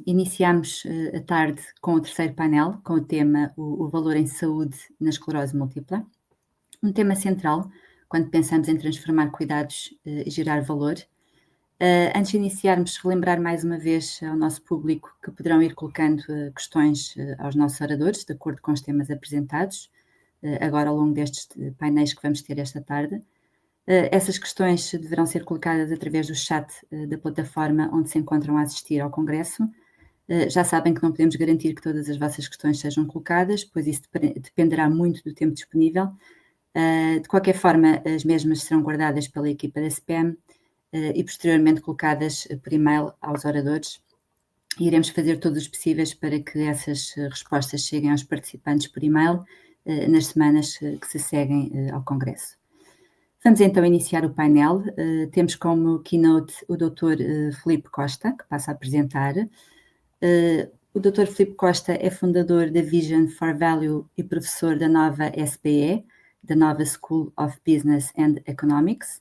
Iniciamos a tarde com o terceiro painel, com o tema o valor em saúde na esclerose múltipla. Um tema central quando pensamos em transformar cuidados e gerar valor. Antes de iniciarmos, relembrar mais uma vez ao nosso público que poderão ir colocando questões aos nossos oradores, de acordo com os temas apresentados, agora ao longo destes painéis que vamos ter esta tarde. Essas questões deverão ser colocadas através do chat da plataforma onde se encontram a assistir ao Congresso. Já sabem que não podemos garantir que todas as vossas questões sejam colocadas, pois isso dependerá muito do tempo disponível. De qualquer forma, as mesmas serão guardadas pela equipa da SPAM e posteriormente colocadas por e-mail aos oradores. E iremos fazer todos os possíveis para que essas respostas cheguem aos participantes por e-mail nas semanas que se seguem ao Congresso. Vamos então iniciar o painel. Temos como keynote o Dr. Filipe Costa, que passa a apresentar. O Dr. Filipe Costa é fundador da Vision for Value e professor da nova SBE, da nova School of Business and Economics.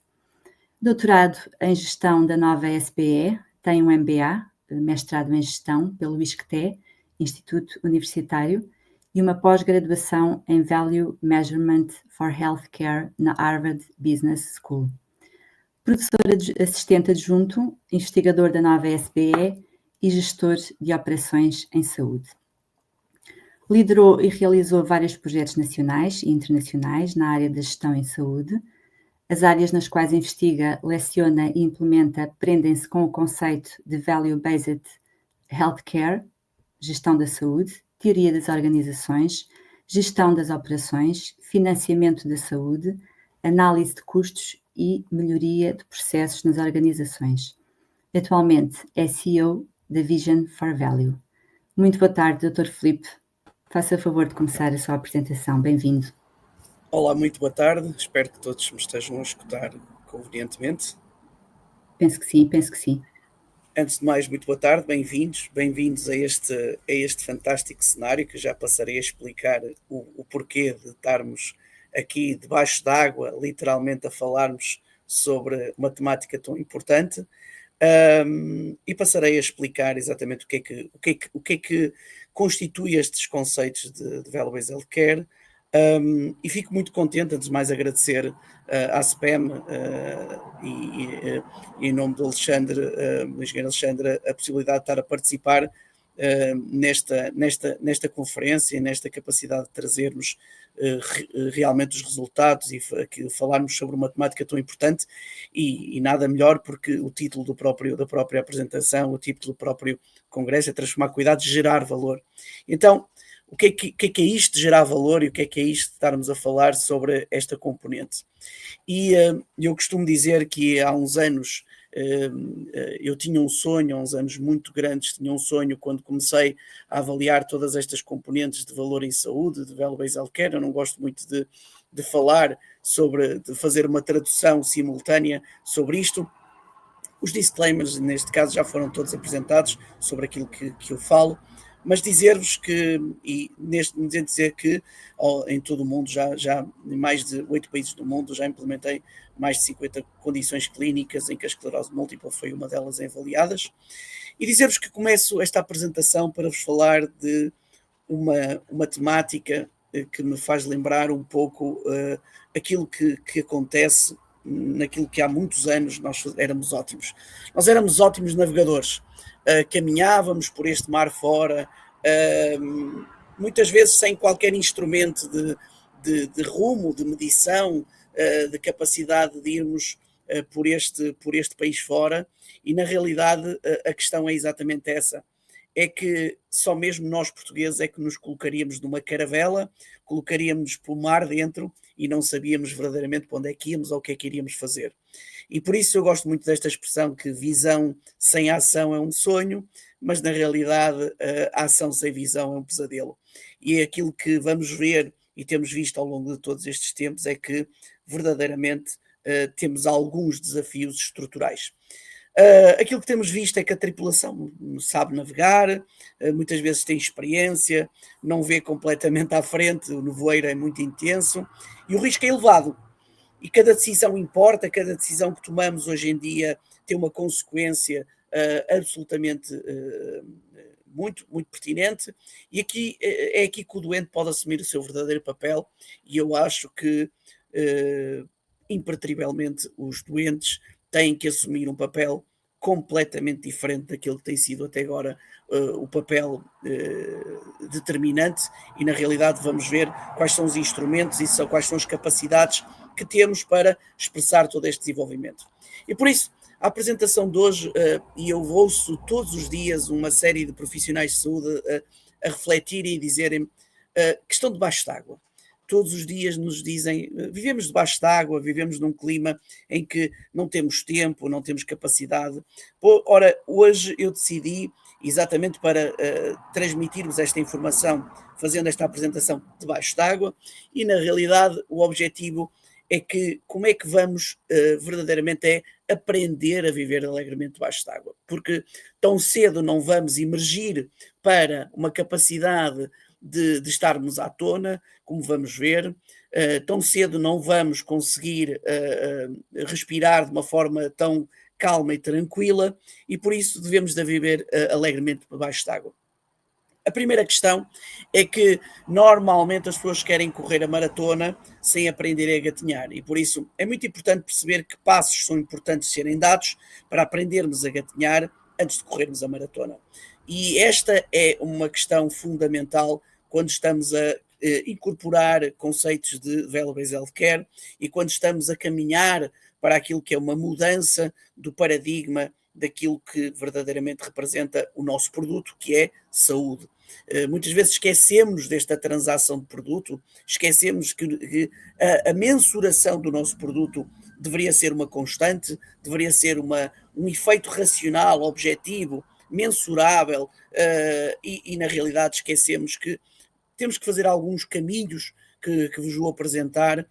Doutorado em Gestão da nova SBE, tem um MBA, mestrado em Gestão, pelo ISCTE, Instituto Universitário, e uma pós-graduação em Value Measurement for Healthcare na Harvard Business School. Professor assistente adjunto, investigador da nova SBE e gestor de operações em saúde. Liderou e realizou vários projetos nacionais e internacionais na área da gestão em saúde. As áreas nas quais investiga, leciona e implementa prendem-se com o conceito de Value-Based Healthcare, gestão da saúde, teoria das organizações, gestão das operações, financiamento da saúde, análise de custos e melhoria de processos nas organizações. Atualmente é CEO da Vision for Value. Muito boa tarde, Dr. Filipe. Faça favor de começar a sua apresentação. Bem-vindo. Olá, muito boa tarde. Espero que todos me estejam a escutar convenientemente. Penso que sim, penso que sim. Antes de mais, muito boa tarde, bem-vindos a este fantástico cenário que já passarei a explicar o porquê de estarmos aqui debaixo d'água, literalmente a falarmos sobre uma temática tão importante. E passarei a explicar exatamente o que é que constitui estes conceitos de Value-Based Healthcare. E fico muito contente, antes de mais agradecer à SPAM e em nome do Alexandre, do engenheiro Alexandre, a possibilidade de estar a participar nesta conferência, nesta capacidade de trazermos realmente os resultados e falarmos sobre uma temática tão importante e nada melhor porque o título da própria apresentação, o título do próprio congresso é transformar cuidados, gerar valor. Então, o que é isto de gerar valor e o que é isto de estarmos a falar sobre esta componente? E eu costumo dizer que há uns anos eu tinha um sonho, há uns anos muito grandes, tinha um sonho quando comecei a avaliar todas estas componentes de valor em saúde, de Value-Based Healthcare. Eu não gosto muito de falar de fazer uma tradução simultânea sobre isto. Os disclaimers, neste caso, já foram todos apresentados sobre aquilo que eu falo, mas dizer-vos que, dizer que em todo o mundo, já em mais de 8 países do mundo, já implementei mais de 50 condições clínicas em que a esclerose múltipla foi uma delas avaliadas, e dizer-vos que começo esta apresentação para vos falar de uma temática que me faz lembrar um pouco aquilo que acontece naquilo que há muitos anos nós éramos ótimos. Nós éramos ótimos navegadores. Caminhávamos por este mar fora, muitas vezes sem qualquer instrumento de rumo, de medição, de capacidade de irmos por este país fora, e na realidade a questão é exatamente essa. É que só mesmo nós portugueses é que nos colocaríamos numa caravela, colocaríamos pelo mar dentro e não sabíamos verdadeiramente para onde é que íamos ou o que é que iríamos fazer. E por isso eu gosto muito desta expressão que visão sem ação é um sonho, mas na realidade a ação sem visão é um pesadelo. E é aquilo que vamos ver e temos visto ao longo de todos estes tempos é que verdadeiramente temos alguns desafios estruturais. Aquilo que temos visto é que a tripulação sabe navegar, muitas vezes tem experiência, não vê completamente à frente, o nevoeiro é muito intenso e o risco é elevado. E cada decisão importa, cada decisão que tomamos hoje em dia tem uma consequência absolutamente muito, muito pertinente, e aqui é aqui que o doente pode assumir o seu verdadeiro papel, e eu acho que impertrivelmente os doentes têm que assumir um papel completamente diferente daquilo que tem sido até agora o papel determinante, e na realidade vamos ver quais são os instrumentos e quais são as capacidades que temos para expressar todo este desenvolvimento. E por isso, a apresentação de hoje, e eu ouço todos os dias uma série de profissionais de saúde a refletirem e dizerem que estão debaixo d'água. Todos os dias nos dizem, vivemos debaixo d'água, vivemos num clima em que não temos tempo, não temos capacidade. Ora, hoje eu decidi, exatamente para transmitirmos esta informação, fazendo esta apresentação debaixo d'água, e na realidade o objetivo é que como é que vamos verdadeiramente aprender a viver alegremente debaixo d'água, porque tão cedo não vamos emergir para uma capacidade de estarmos à tona, como vamos ver, tão cedo não vamos conseguir respirar de uma forma tão calma e tranquila, e por isso devemos de viver alegremente debaixo d'água. A primeira questão é que normalmente as pessoas querem correr a maratona sem aprender a gatinhar, e por isso é muito importante perceber que passos são importantes serem dados para aprendermos a gatinhar antes de corrermos a maratona. E esta é uma questão fundamental quando estamos a incorporar conceitos de Value-Based Healthcare e quando estamos a caminhar para aquilo que é uma mudança do paradigma daquilo que verdadeiramente representa o nosso produto, que é saúde. Muitas vezes esquecemos desta transação de produto, esquecemos que a mensuração do nosso produto deveria ser uma constante, deveria ser um efeito racional, objetivo, mensurável, e na realidade esquecemos que temos que fazer alguns caminhos que vos vou apresentar,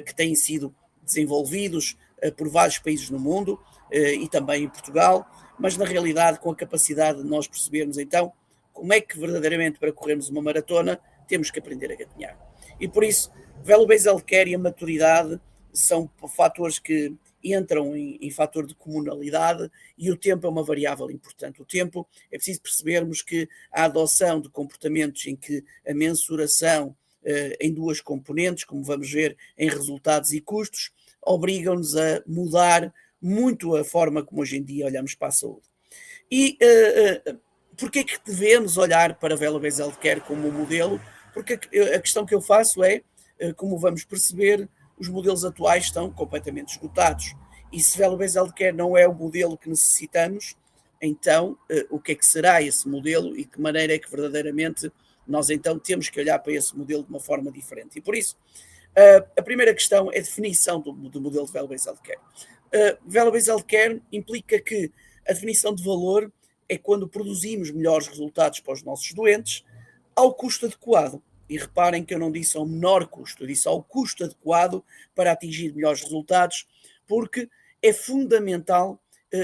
que têm sido desenvolvidos por vários países no mundo e também em Portugal, mas na realidade com a capacidade de nós percebermos então como é que verdadeiramente para corrermos uma maratona temos que aprender a gatinhar. E por isso, Value-Based Healthcare e a maturidade são fatores que entram em fator de comunalidade, e o tempo é uma variável importante. O tempo, é preciso percebermos que a adoção de comportamentos em que a mensuração em duas componentes, como vamos ver em resultados e custos, obrigam-nos a mudar muito a forma como hoje em dia olhamos para a saúde. E porquê que devemos olhar para a Value-Based Healthcare como um modelo? Porque a questão que eu faço é, como vamos perceber, os modelos atuais estão completamente esgotados. E se Value-Based Healthcare não é o modelo que necessitamos, então o que é que será esse modelo e de que maneira é que verdadeiramente nós então temos que olhar para esse modelo de uma forma diferente? E por isso, a primeira questão é a definição do modelo de Value-Based Healthcare. Value-Based Healthcare implica que a definição de valor é quando produzimos melhores resultados para os nossos doentes ao custo adequado. E reparem que eu não disse ao menor custo, eu disse ao custo adequado para atingir melhores resultados, porque é fundamental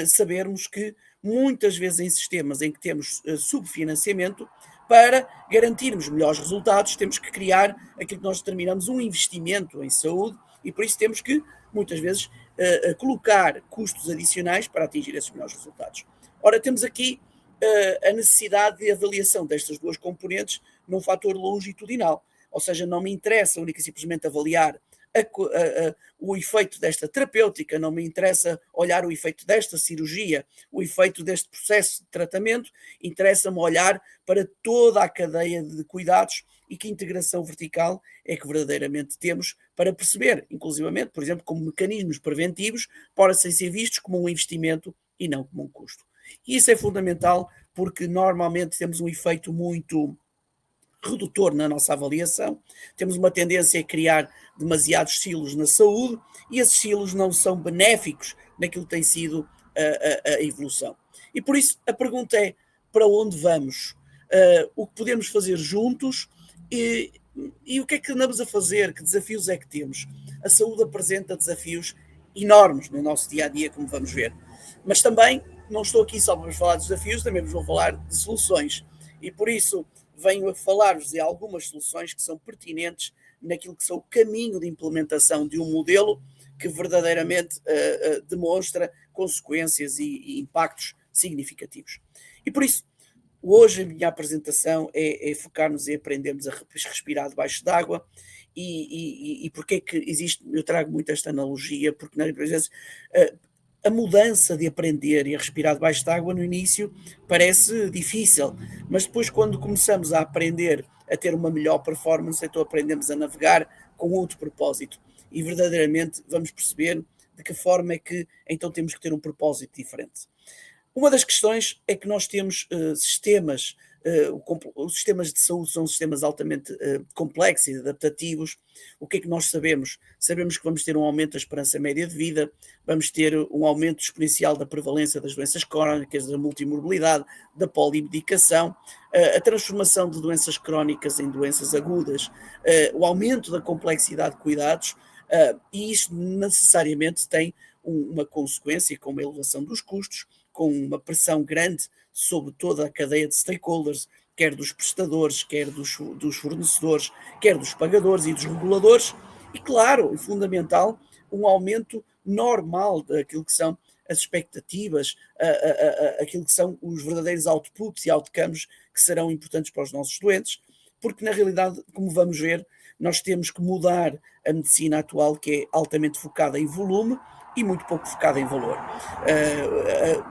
sabermos que muitas vezes em sistemas em que temos subfinanciamento, para garantirmos melhores resultados, temos que criar aquilo que nós determinamos um investimento em saúde, e por isso temos que, muitas vezes, colocar custos adicionais para atingir esses melhores resultados. Ora, temos aqui a necessidade de avaliação destas duas componentes num fator longitudinal, ou seja, não me interessa única e simplesmente avaliar o efeito desta terapêutica, não me interessa olhar o efeito desta cirurgia, o efeito deste processo de tratamento, interessa-me olhar para toda a cadeia de cuidados e que integração vertical é que verdadeiramente temos para perceber, inclusivamente, por exemplo, como mecanismos preventivos, podem ser vistos como um investimento e não como um custo. E isso é fundamental porque normalmente temos um efeito muito redutor na nossa avaliação, temos uma tendência a criar demasiados silos na saúde e esses silos não são benéficos naquilo que tem sido a evolução. E por isso a pergunta é, para onde vamos? O que podemos fazer juntos e o que é que andamos a fazer? Que desafios é que temos? A saúde apresenta desafios enormes no nosso dia-a-dia, como vamos ver. Mas também não estou aqui só para falar de desafios, também vos vou falar de soluções. E por isso venho a falar-vos de algumas soluções que são pertinentes naquilo que são o caminho de implementação de um modelo que verdadeiramente demonstra consequências e impactos significativos. E por isso, hoje a minha apresentação é focar-nos em aprendermos a respirar debaixo d'água e porque é que existe, eu trago muito esta analogia, porque às vezes a mudança de aprender e a respirar debaixo d'água no início parece difícil, mas depois quando começamos a aprender a ter uma melhor performance, então aprendemos a navegar com outro propósito e verdadeiramente vamos perceber de que forma é que então temos que ter um propósito diferente. Uma das questões é que nós temos sistemas, os sistemas de saúde são sistemas altamente complexos e adaptativos. O que é que nós sabemos? Sabemos que vamos ter um aumento da esperança média de vida, vamos ter um aumento exponencial da prevalência das doenças crónicas, da multimorbilidade, da polimedicação, a transformação de doenças crónicas em doenças agudas, o aumento da complexidade de cuidados, e isto necessariamente tem uma consequência com uma elevação dos custos, com uma pressão grande sobre toda a cadeia de stakeholders, quer dos prestadores, quer dos fornecedores, quer dos pagadores e dos reguladores, e claro, e fundamental, um aumento normal daquilo que são as expectativas, aquilo que são os verdadeiros outputs e outcomes que serão importantes para os nossos doentes, porque na realidade, como vamos ver, nós temos que mudar a medicina atual, que é altamente focada em volume, e muito pouco focada em valor.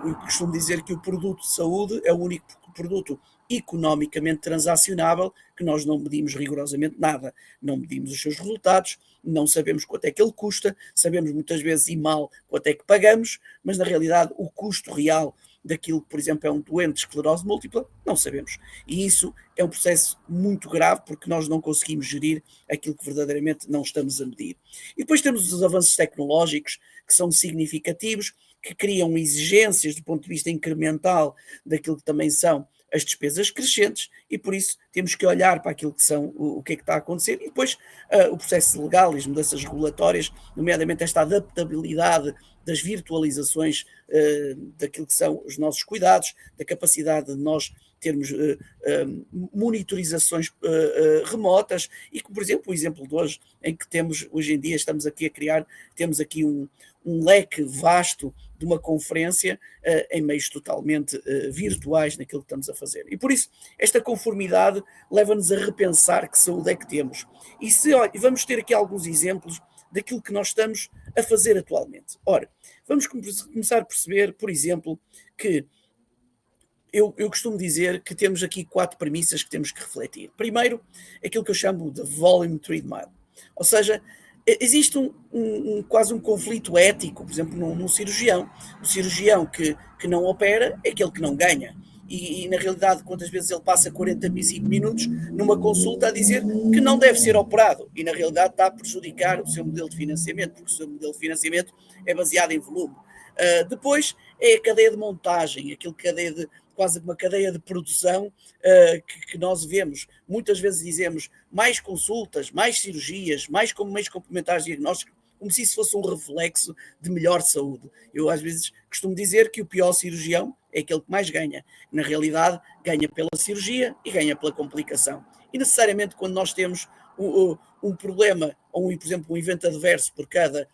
Eu costumo dizer que o produto de saúde é o único produto economicamente transacionável que nós não medimos rigorosamente nada. Não medimos os seus resultados, não sabemos quanto é que ele custa, sabemos muitas vezes e mal quanto é que pagamos, mas na realidade o custo real daquilo que, por exemplo, é um doente de esclerose múltipla, não sabemos. E isso é um processo muito grave porque nós não conseguimos gerir aquilo que verdadeiramente não estamos a medir. E depois temos os avanços tecnológicos que são significativos, que criam exigências do ponto de vista incremental daquilo que também são as despesas crescentes e por isso temos que olhar para aquilo que são o que é que está a acontecer e depois o processo legal e as mudanças regulatórias, nomeadamente esta adaptabilidade das virtualizações daquilo que são os nossos cuidados, da capacidade de nós termos monitorizações remotas e, por exemplo, o exemplo de hoje, em que temos, hoje em dia, estamos aqui a criar, temos aqui um leque vasto de uma conferência em meios totalmente virtuais naquilo que estamos a fazer. E por isso, esta conformidade leva-nos a repensar que saúde é que temos. E olha, vamos ter aqui alguns exemplos daquilo que nós estamos a fazer atualmente. Ora, vamos começar a perceber, por exemplo, que eu costumo dizer que temos aqui 4 premissas que temos que refletir. Primeiro, aquilo que eu chamo de volume treadmill. Ou seja, existe quase um conflito ético, por exemplo, num cirurgião. O cirurgião que não opera é aquele que não ganha. E, na realidade, quantas vezes ele passa 45 minutos numa consulta a dizer que não deve ser operado e, na realidade, está a prejudicar o seu modelo de financiamento, porque o seu modelo de financiamento é baseado em volume. Depois é a cadeia de montagem, quase uma cadeia de produção que nós vemos. Muitas vezes dizemos mais consultas, mais cirurgias, mais meios complementares de diagnóstico, como se isso fosse um reflexo de melhor saúde. Eu às vezes costumo dizer que o pior cirurgião é aquele que mais ganha. Na realidade, ganha pela cirurgia e ganha pela complicação. E necessariamente quando nós temos um problema, ou por exemplo um evento adverso por cada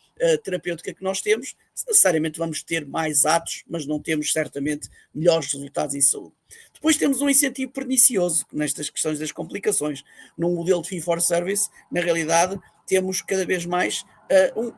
terapêutica que nós temos, necessariamente vamos ter mais atos, mas não temos certamente melhores resultados em saúde. Depois temos um incentivo pernicioso nestas questões das complicações. Num modelo de fee-for-service, na realidade, temos cada vez mais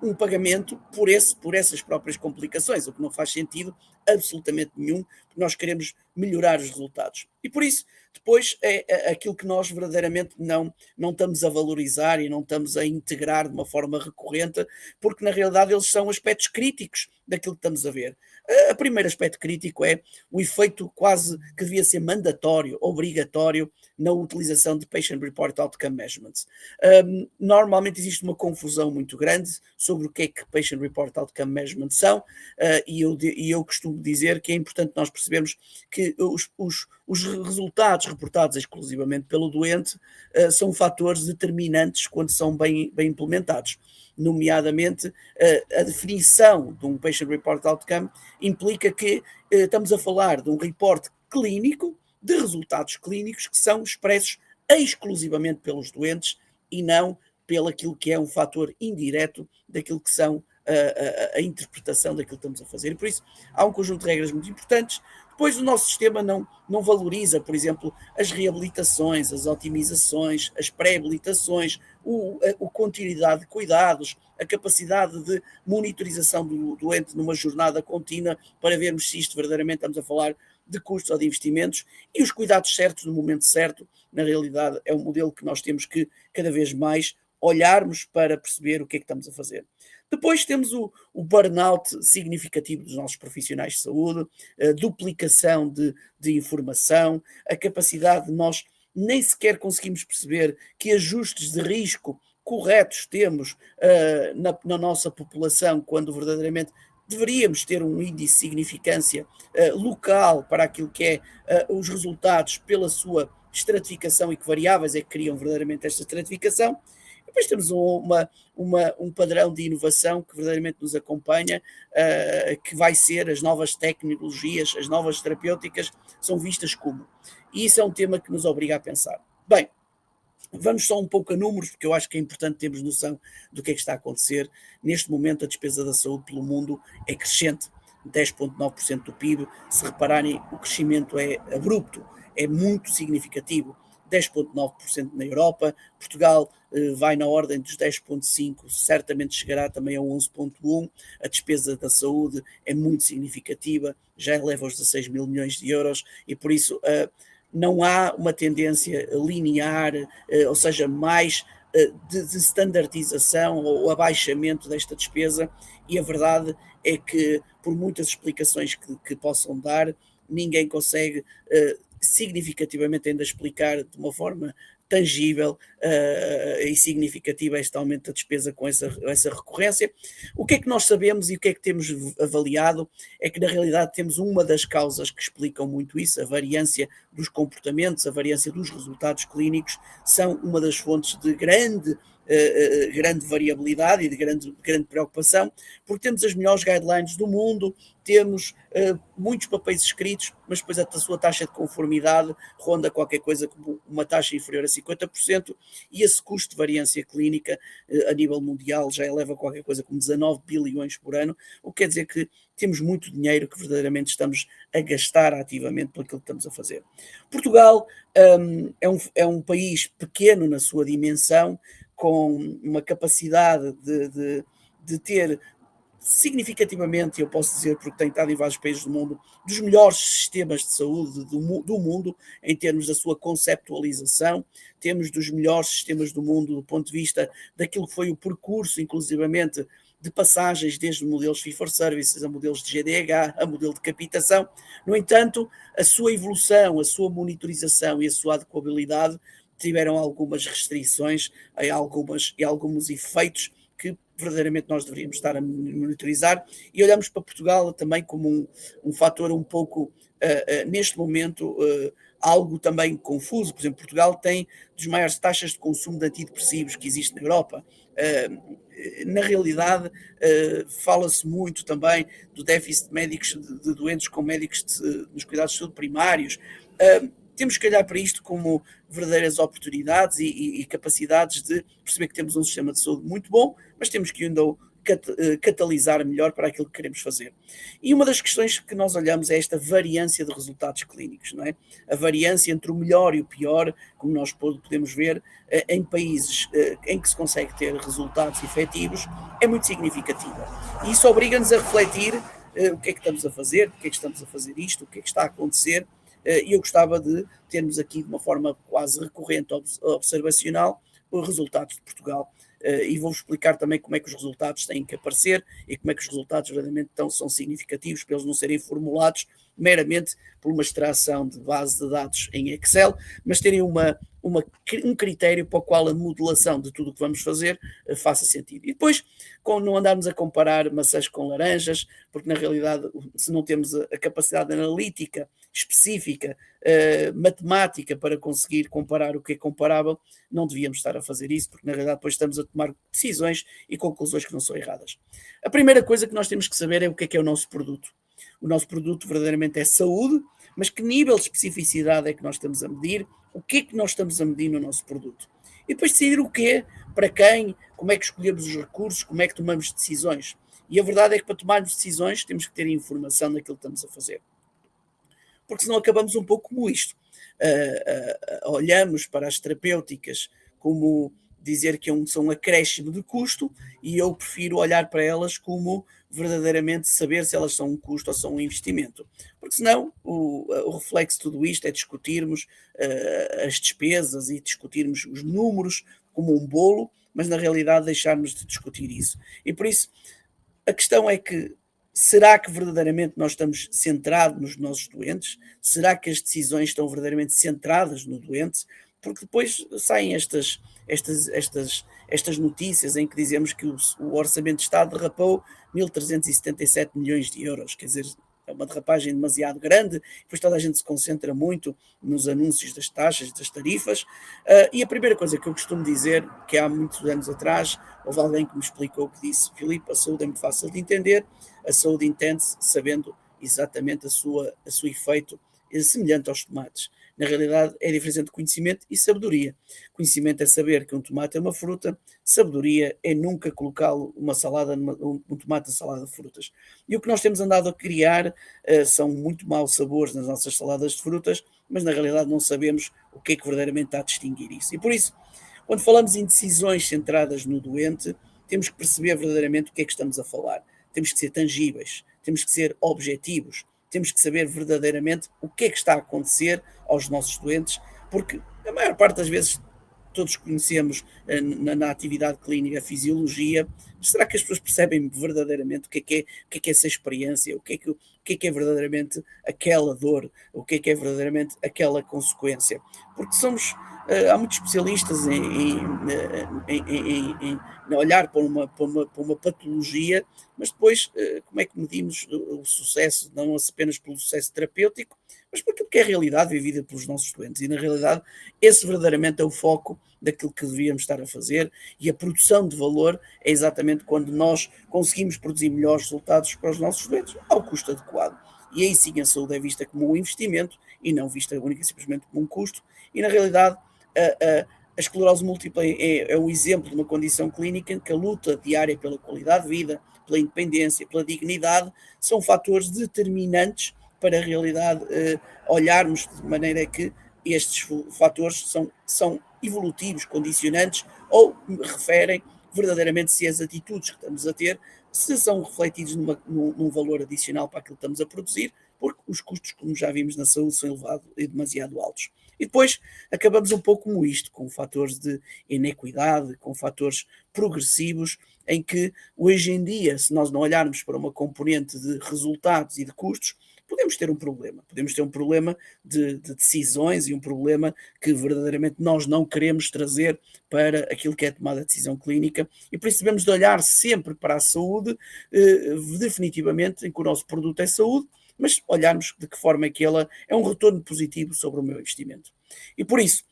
um pagamento por essas próprias complicações, o que não faz sentido absolutamente nenhum, porque nós queremos melhorar os resultados. E por isso, depois é aquilo que nós verdadeiramente não estamos a valorizar e não estamos a integrar de uma forma recorrente, porque na realidade eles são aspectos críticos daquilo que estamos a ver. O primeiro aspecto crítico é o efeito quase que devia ser mandatório, obrigatório, na utilização de Patient Reported Outcome Measurements. Normalmente existe uma confusão muito grande sobre o que é que Patient Reported Outcome Measurements são, e eu costumo dizer que é importante nós percebermos que os resultados reportados exclusivamente pelo doente são fatores determinantes quando são bem implementados. Nomeadamente, a definição de um Patient Reported Outcome implica que estamos a falar de um reporte clínico, de resultados clínicos que são expressos exclusivamente pelos doentes e não pelo aquilo que é um fator indireto daquilo que são a interpretação daquilo que estamos a fazer. E por isso há um conjunto de regras muito importantes. Depois o nosso sistema não valoriza, por exemplo, as reabilitações, as otimizações, as pré-habilitações, a continuidade de cuidados, a capacidade de monitorização do doente numa jornada contínua para vermos se isto verdadeiramente estamos a falar de custos ou de investimentos, e os cuidados certos no momento certo. Na realidade é um modelo que nós temos que cada vez mais olharmos para perceber o que é que estamos a fazer. Depois temos o burnout significativo dos nossos profissionais de saúde, a duplicação de informação, a capacidade de nós nem sequer conseguimos perceber que ajustes de risco corretos temos na nossa população, quando verdadeiramente deveríamos ter um índice de significância local para aquilo que é os resultados pela sua estratificação, e que variáveis é que criam verdadeiramente esta estratificação. Depois temos um padrão de inovação que verdadeiramente nos acompanha, que vai ser as novas tecnologias, as novas terapêuticas, são vistas como. E isso é um tema que nos obriga a pensar. Bem, vamos só um pouco a números, porque eu acho que é importante termos noção do que é que está a acontecer. Neste momento, a despesa da saúde pelo mundo é crescente, 10,9% do PIB. Se repararem, o crescimento é abrupto, é muito significativo. 10,9% na Europa, Portugal vai na ordem dos 10,5%, certamente chegará também a 11,1%. A despesa da saúde é muito significativa, já eleva aos 16 mil milhões de euros, e por isso não há uma tendência linear, ou seja, mais de standardização ou abaixamento desta despesa, e a verdade é que, por muitas explicações que possam dar, ninguém consegue significativamente ainda explicar de uma forma tangível e significativa este aumento da despesa com essa recorrência. O que é que nós sabemos e o que é que temos avaliado é que, na realidade, temos uma das causas que explicam muito isso: a variância dos comportamentos, a variância dos resultados clínicos, são uma das fontes de grande variabilidade e de grande preocupação, porque temos as melhores guidelines do mundo, temos muitos papéis escritos, mas depois a sua taxa de conformidade ronda qualquer coisa como uma taxa inferior a 50%, e esse custo de variância clínica a nível mundial já eleva qualquer coisa como 19 bilhões por ano, o que quer dizer que temos muito dinheiro que verdadeiramente estamos a gastar ativamente por aquilo que estamos a fazer. Portugal é um país pequeno na sua dimensão, com uma capacidade de ter significativamente, eu posso dizer, porque tenho estado em vários países do mundo, dos melhores sistemas de saúde do mundo, em termos da sua conceptualização. Temos dos melhores sistemas do mundo do ponto de vista daquilo que foi o percurso, inclusivamente, de passagens desde modelos fee-for-services a modelos de GDH, a modelo de capitação. No entanto, a sua evolução, a sua monitorização e a sua adequabilidade tiveram algumas restrições e alguns efeitos que verdadeiramente nós deveríamos estar a monitorizar, e olhamos para Portugal também como um fator um pouco, neste momento, algo também confuso. Por exemplo, Portugal tem das maiores taxas de consumo de antidepressivos que existe na Europa. Na realidade, fala-se muito também do déficit de médicos, de doentes com médicos nos cuidados de saúde primários. Temos que olhar para isto como verdadeiras oportunidades e capacidades de perceber que temos um sistema de saúde muito bom, mas temos que ainda catalisar melhor para aquilo que queremos fazer. E uma das questões que nós olhamos é esta variância de resultados clínicos, não é? A variância entre o melhor e o pior, como nós podemos ver em países em que se consegue ter resultados efetivos, é muito significativa. E isso obriga-nos a refletir o que é que estamos a fazer, porque é que estamos a fazer isto, o que é que está a acontecer. E eu gostava de termos aqui, de uma forma quase recorrente, observacional, os resultados de Portugal. E vou-vos explicar também como é que os resultados têm que aparecer e como é que os resultados verdadeiramente são significativos, para eles não serem formulados meramente por uma extração de base de dados em Excel, mas terem um critério para o qual a modelação de tudo o que vamos fazer faça sentido. E depois, não andarmos a comparar maçãs com laranjas, porque na realidade, se não temos a capacidade analítica específica, matemática, para conseguir comparar o que é comparável, não devíamos estar a fazer isso, porque na realidade depois estamos a tomar decisões e conclusões que não são erradas. A primeira coisa que nós temos que saber é o que é o nosso produto. O nosso produto verdadeiramente é saúde, mas que nível de especificidade é que nós estamos a medir, o que é que nós estamos a medir no nosso produto. E depois decidir o quê, para quem, como é que escolhemos os recursos, como é que tomamos decisões. E a verdade é que para tomarmos decisões temos que ter informação daquilo que estamos a fazer. Porque senão acabamos um pouco como isto. Olhamos para as terapêuticas como dizer que são um acréscimo de custo, e eu prefiro olhar para elas como verdadeiramente saber se elas são um custo ou são um investimento. Porque senão o reflexo de tudo isto é discutirmos as despesas e discutirmos os números como um bolo, mas na realidade deixarmos de discutir isso. E por isso a questão é que, será que verdadeiramente nós estamos centrados nos nossos doentes? Será que as decisões estão verdadeiramente centradas no doente? Porque depois saem estas notícias em que dizemos que o Orçamento de Estado derrapou 1.377 milhões de euros, quer dizer, é uma derrapagem demasiado grande, depois toda a gente se concentra muito nos anúncios das taxas, das tarifas, e a primeira coisa que eu costumo dizer, que há muitos anos atrás, houve alguém que me explicou, que disse: Filipe, a saúde é muito fácil de entender, a saúde entende-se sabendo exatamente a seu efeito, semelhante aos tomates. Na realidade, é a diferença entre conhecimento e sabedoria. Conhecimento é saber que um tomate é uma fruta, sabedoria é nunca colocá-lo uma salada, um tomate na salada de frutas. E o que nós temos andado a criar são muito maus sabores nas nossas saladas de frutas, mas na realidade não sabemos o que é que verdadeiramente está a distinguir isso. E por isso, quando falamos em decisões centradas no doente, temos que perceber verdadeiramente o que é que estamos a falar. Temos que ser tangíveis, temos que ser objetivos, temos que saber verdadeiramente o que é que está a acontecer aos nossos doentes, porque a maior parte das vezes todos conhecemos na atividade clínica a fisiologia, mas será que as pessoas percebem verdadeiramente o que é essa experiência, o que é verdadeiramente aquela dor, o que é verdadeiramente aquela consequência? Porque há muitos especialistas em olhar para uma patologia, mas depois como é que medimos o sucesso, não apenas pelo sucesso terapêutico, mas por aquilo que é a realidade vivida pelos nossos doentes. E na realidade, esse verdadeiramente é o foco daquilo que devíamos estar a fazer, e a produção de valor é exatamente quando nós conseguimos produzir melhores resultados para os nossos doentes ao custo adequado. E aí sim a saúde é vista como um investimento e não vista única e simplesmente como um custo. E na realidade, a esclerose múltipla é o exemplo de uma condição clínica em que a luta diária pela qualidade de vida, pela independência, pela dignidade, são fatores determinantes para a realidade olharmos de maneira que estes fatores são evolutivos, condicionantes, ou referem verdadeiramente se as atitudes que estamos a ter se são refletidos num valor adicional para aquilo que estamos a produzir, porque os custos, como já vimos na saúde, são elevados e demasiado altos. E depois acabamos um pouco como isto, com fatores de inequidade, com fatores progressivos, em que hoje em dia, se nós não olharmos para uma componente de resultados e de custos, podemos ter um problema. Podemos ter um problema de decisões e um problema que verdadeiramente nós não queremos trazer para aquilo que é a tomada de decisão clínica, e por isso devemos de olhar sempre para a saúde, definitivamente, em que o nosso produto é saúde, mas olharmos de que forma é que ela é um retorno positivo sobre o meu investimento. E por isso,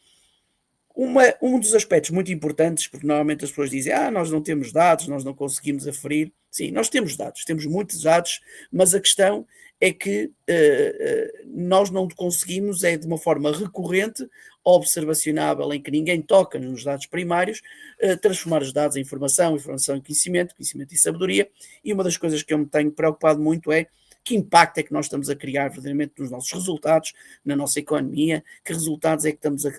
um dos aspectos muito importantes, porque normalmente as pessoas dizem: nós não temos dados, nós não conseguimos aferir. Sim, nós temos dados, temos muitos dados, mas a questão é que nós não conseguimos, é de uma forma recorrente, observacionável, em que ninguém toca nos dados primários, transformar os dados em informação, informação em conhecimento, conhecimento em sabedoria. E uma das coisas que eu me tenho preocupado muito é que impacto é que nós estamos a criar verdadeiramente nos nossos resultados, na nossa economia, que resultados é que estamos a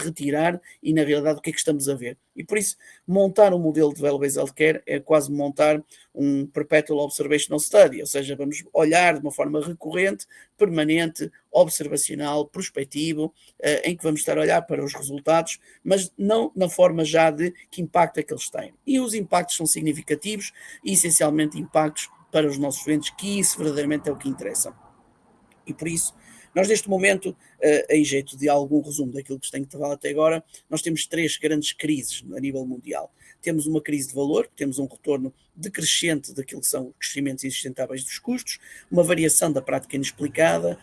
retirar e, na realidade, o que é que estamos a ver. E por isso, montar um modelo de Value-Based Healthcare é quase montar um Perpetual Observational Study, ou seja, vamos olhar de uma forma recorrente, permanente, observacional, prospectivo, em que vamos estar a olhar para os resultados, mas não na forma já de que impacto é que eles têm. E os impactos são significativos e, essencialmente, impactos para os nossos doentes, que isso verdadeiramente é o que interessa. E por isso, nós neste momento, em jeito de algum resumo daquilo que se tem falado até agora, nós temos 3 grandes crises a nível mundial. Temos uma crise de valor, temos um retorno decrescente daquilo que são os crescimentos insustentáveis dos custos, uma variação da prática inexplicada,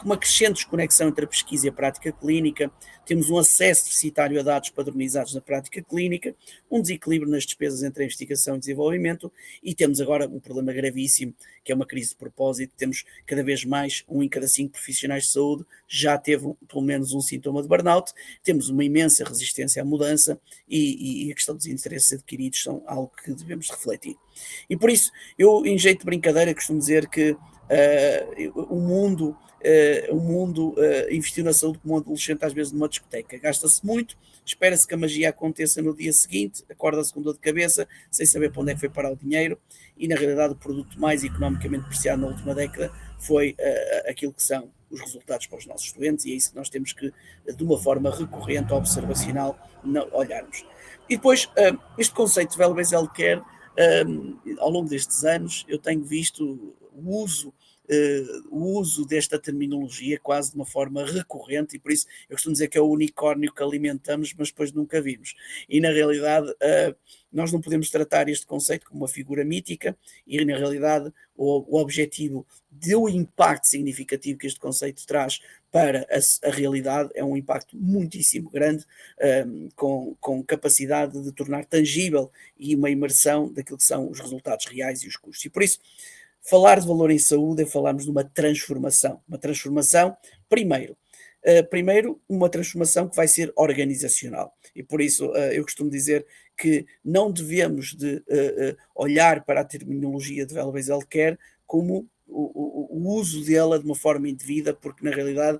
uma crescente desconexão entre a pesquisa e a prática clínica, temos um acesso deficitário a dados padronizados na prática clínica, um desequilíbrio nas despesas entre a investigação e desenvolvimento, e temos agora um problema gravíssimo, que é uma crise de propósito. Temos cada vez mais 1 em cada 5 profissionais de saúde já teve pelo menos um sintoma de burnout, temos uma imensa resistência à mudança, e a questão dos interesses adquiridos são algo que devemos refletir. E por isso, eu, em jeito de brincadeira, costumo dizer que o mundo investiu na saúde como um adolescente, às vezes, numa discoteca. Gasta-se muito, espera-se que a magia aconteça no dia seguinte, acorda-se com dor de cabeça, sem saber para onde é que foi parar o dinheiro, e na realidade o produto mais economicamente apreciado na última década foi aquilo que são os resultados para os nossos doentes, e é isso que nós temos que, de uma forma recorrente, observacional, olharmos. E depois, este conceito de Value-Based Healthcare, ao longo destes anos, eu tenho visto o uso desta terminologia quase de uma forma recorrente, e por isso eu costumo dizer que é o unicórnio que alimentamos, mas depois nunca vimos. E na realidade, nós não podemos tratar este conceito como uma figura mítica, e na realidade o objetivo do impacto significativo que este conceito traz para a realidade é um impacto muitíssimo grande, com capacidade de tornar tangível e uma imersão daquilo que são os resultados reais e os custos. E por isso, falar de valor em saúde é falarmos de uma transformação. Uma transformação, primeiro, uma transformação que vai ser organizacional. E por isso eu costumo dizer que não devemos de olhar para a terminologia de Value-Based Healthcare como o uso dela de uma forma indevida, porque na realidade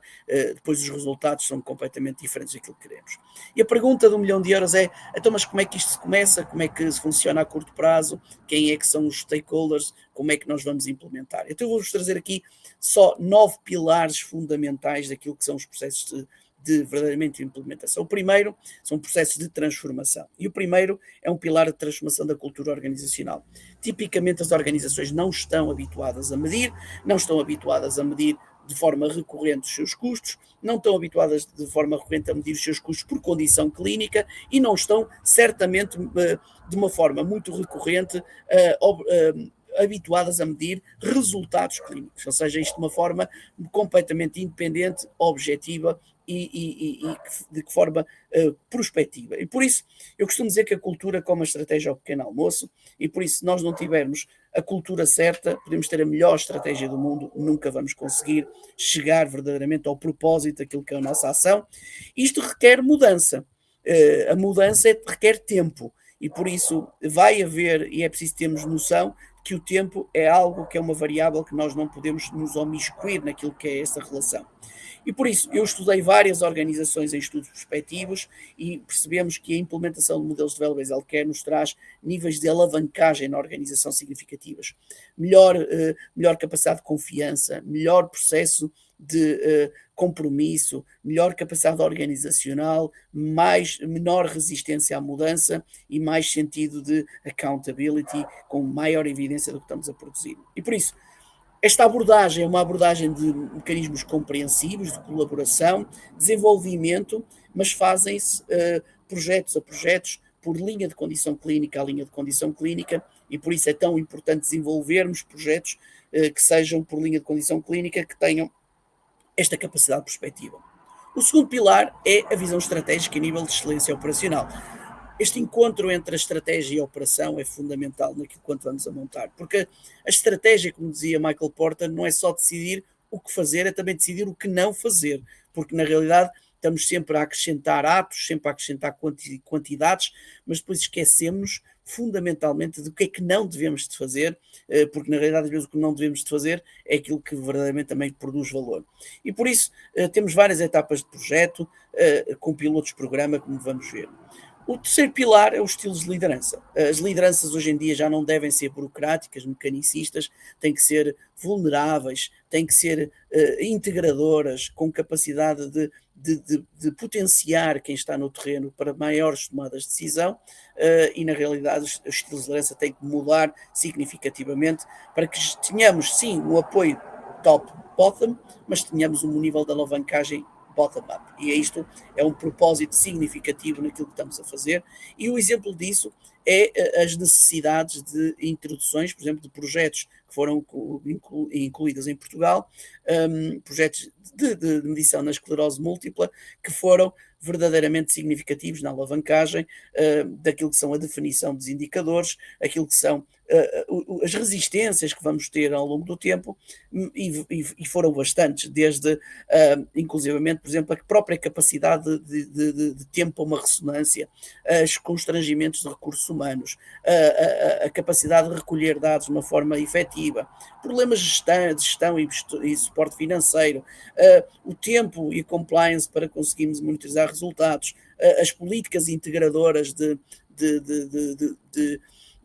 depois os resultados são completamente diferentes daquilo que queremos. E a pergunta do €1.000.000 é: então, mas como é que isto se começa? Como é que se funciona a curto prazo? Quem é que são os stakeholders? Como é que nós vamos implementar? Então eu vou-vos trazer aqui só 9 pilares fundamentais daquilo que são os processos de verdadeiramente implementação. O primeiro são processos de transformação, e o primeiro é um pilar de transformação da cultura organizacional. Tipicamente as organizações não estão habituadas a medir, não estão habituadas a medir de forma recorrente os seus custos, não estão habituadas de forma recorrente a medir os seus custos por condição clínica, e não estão certamente de uma forma muito recorrente habituadas a medir resultados clínicos, ou seja, isto de uma forma completamente independente, objetiva e de que forma prospectiva. E por isso, eu costumo dizer que a cultura como a estratégia ao pequeno almoço, e por isso, se nós não tivermos a cultura certa, podemos ter a melhor estratégia do mundo, nunca vamos conseguir chegar verdadeiramente ao propósito daquilo que é a nossa ação. Isto requer mudança. A mudança requer tempo, e por isso vai haver, e é preciso termos noção que o tempo é algo que é uma variável que nós não podemos nos omiscuir naquilo que é essa relação. E por isso, eu estudei várias organizações em estudos prospectivos, e percebemos que a implementação de modelos de Value-Based Healthcare nos traz níveis de alavancagem na organização significativos. Melhor capacidade de confiança, melhor processo de compromisso, melhor capacidade organizacional, menor resistência à mudança e mais sentido de accountability, com maior evidência do que estamos a produzir. E por isso, esta abordagem é uma abordagem de mecanismos compreensivos, de colaboração, desenvolvimento, mas fazem-se projetos a projetos, por linha de condição clínica a linha de condição clínica, e por isso é tão importante desenvolvermos projetos que sejam por linha de condição clínica, que tenham esta capacidade perspectiva. O segundo pilar é a visão estratégica a nível de excelência operacional. Este encontro entre a estratégia e a operação é fundamental naquilo que vamos a montar, porque a estratégia, como dizia Michael Porter, não é só decidir o que fazer, é também decidir o que não fazer, porque na realidade estamos sempre a acrescentar atos, sempre a acrescentar quantidades, mas depois esquecemos fundamentalmente do que é que não devemos de fazer, porque na realidade às vezes o que não devemos de fazer é aquilo que verdadeiramente também produz valor. E por isso temos várias etapas de projeto, com pilotos de programa, como vamos ver. O terceiro pilar é os estilos de liderança. As lideranças hoje em dia já não devem ser burocráticas, mecanicistas, têm que ser vulneráveis, têm que ser integradoras, com capacidade de potenciar quem está no terreno para maiores tomadas de decisão, e na realidade os estilos de liderança têm que mudar significativamente para que tenhamos sim um apoio top-bottom, mas tenhamos um nível de alavancagem bottom-up. E isto é um propósito significativo naquilo que estamos a fazer, e o exemplo disso é as necessidades de introduções, por exemplo, de projetos que foram incluídos em Portugal, projetos de medição na esclerose múltipla, que foram verdadeiramente significativos na alavancagem daquilo que são a definição dos indicadores, aquilo que são as resistências que vamos ter ao longo do tempo, e foram bastantes, desde inclusivamente, por exemplo, a própria capacidade de tempo a uma ressonância, os constrangimentos de recursos humanos, a capacidade de recolher dados de uma forma efetiva, problemas de gestão e suporte financeiro, o tempo e compliance para conseguirmos monitorizar resultados, as políticas integradoras de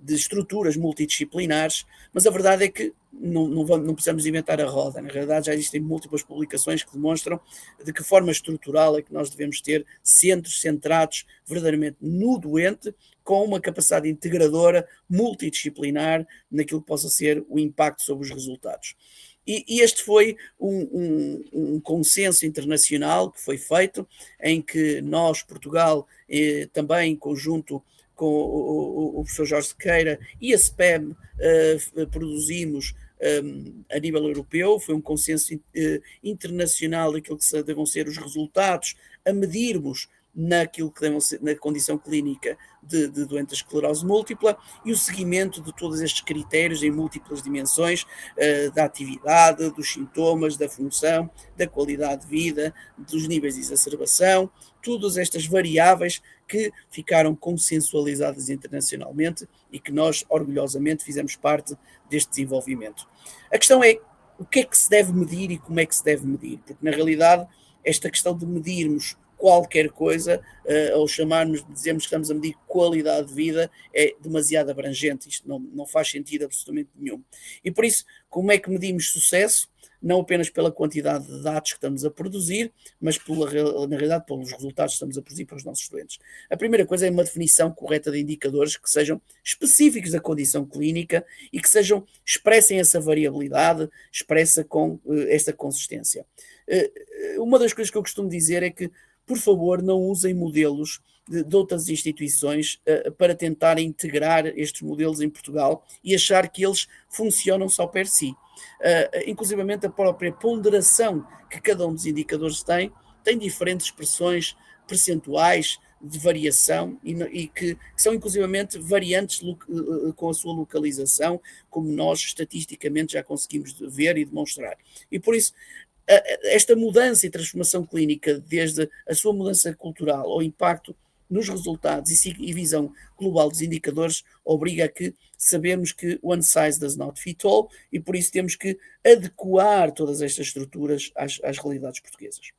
estruturas multidisciplinares, mas a verdade é que não precisamos inventar a roda. Na realidade, já existem múltiplas publicações que demonstram de que forma estrutural é que nós devemos ter centros centrados verdadeiramente no doente, com uma capacidade integradora, multidisciplinar, naquilo que possa ser o impacto sobre os resultados. E este foi um consenso internacional que foi feito, em que nós, Portugal, também em conjunto com o professor Jorge Sequeira e a SPEM, produzimos a nível europeu. Foi um consenso internacional daquilo que devam ser os resultados a medirmos naquilo que devem ser, na condição clínica de doente de esclerose múltipla, e o seguimento de todos estes critérios em múltiplas dimensões, da atividade, dos sintomas, da função, da qualidade de vida, dos níveis de exacerbação, todas estas variáveis que ficaram consensualizadas internacionalmente e que nós orgulhosamente fizemos parte deste desenvolvimento. A questão é o que é que se deve medir e como é que se deve medir, porque na realidade esta questão de medirmos qualquer coisa, ou dizemos que estamos a medir qualidade de vida, é demasiado abrangente. Isto não faz sentido absolutamente nenhum. E por isso, como é que medimos sucesso? Não apenas pela quantidade de dados que estamos a produzir, mas na realidade pelos resultados que estamos a produzir para os nossos doentes. A primeira coisa é uma definição correta de indicadores que sejam específicos da condição clínica e que expressem essa variabilidade, expressa com esta consistência. Uma das coisas que eu costumo dizer é que, por favor, não usem modelos de outras instituições para tentar integrar estes modelos em Portugal e achar que eles funcionam só per si. Inclusivamente a própria ponderação que cada um dos indicadores tem diferentes expressões percentuais de variação e que são inclusivamente variantes com a sua localização, como nós estatisticamente já conseguimos ver e demonstrar. E por isso, esta mudança e transformação clínica, desde a sua mudança cultural ao impacto nos resultados e visão global dos indicadores, obriga a que sabemos que one size does not fit all, e por isso temos que adequar todas estas estruturas às realidades portuguesas.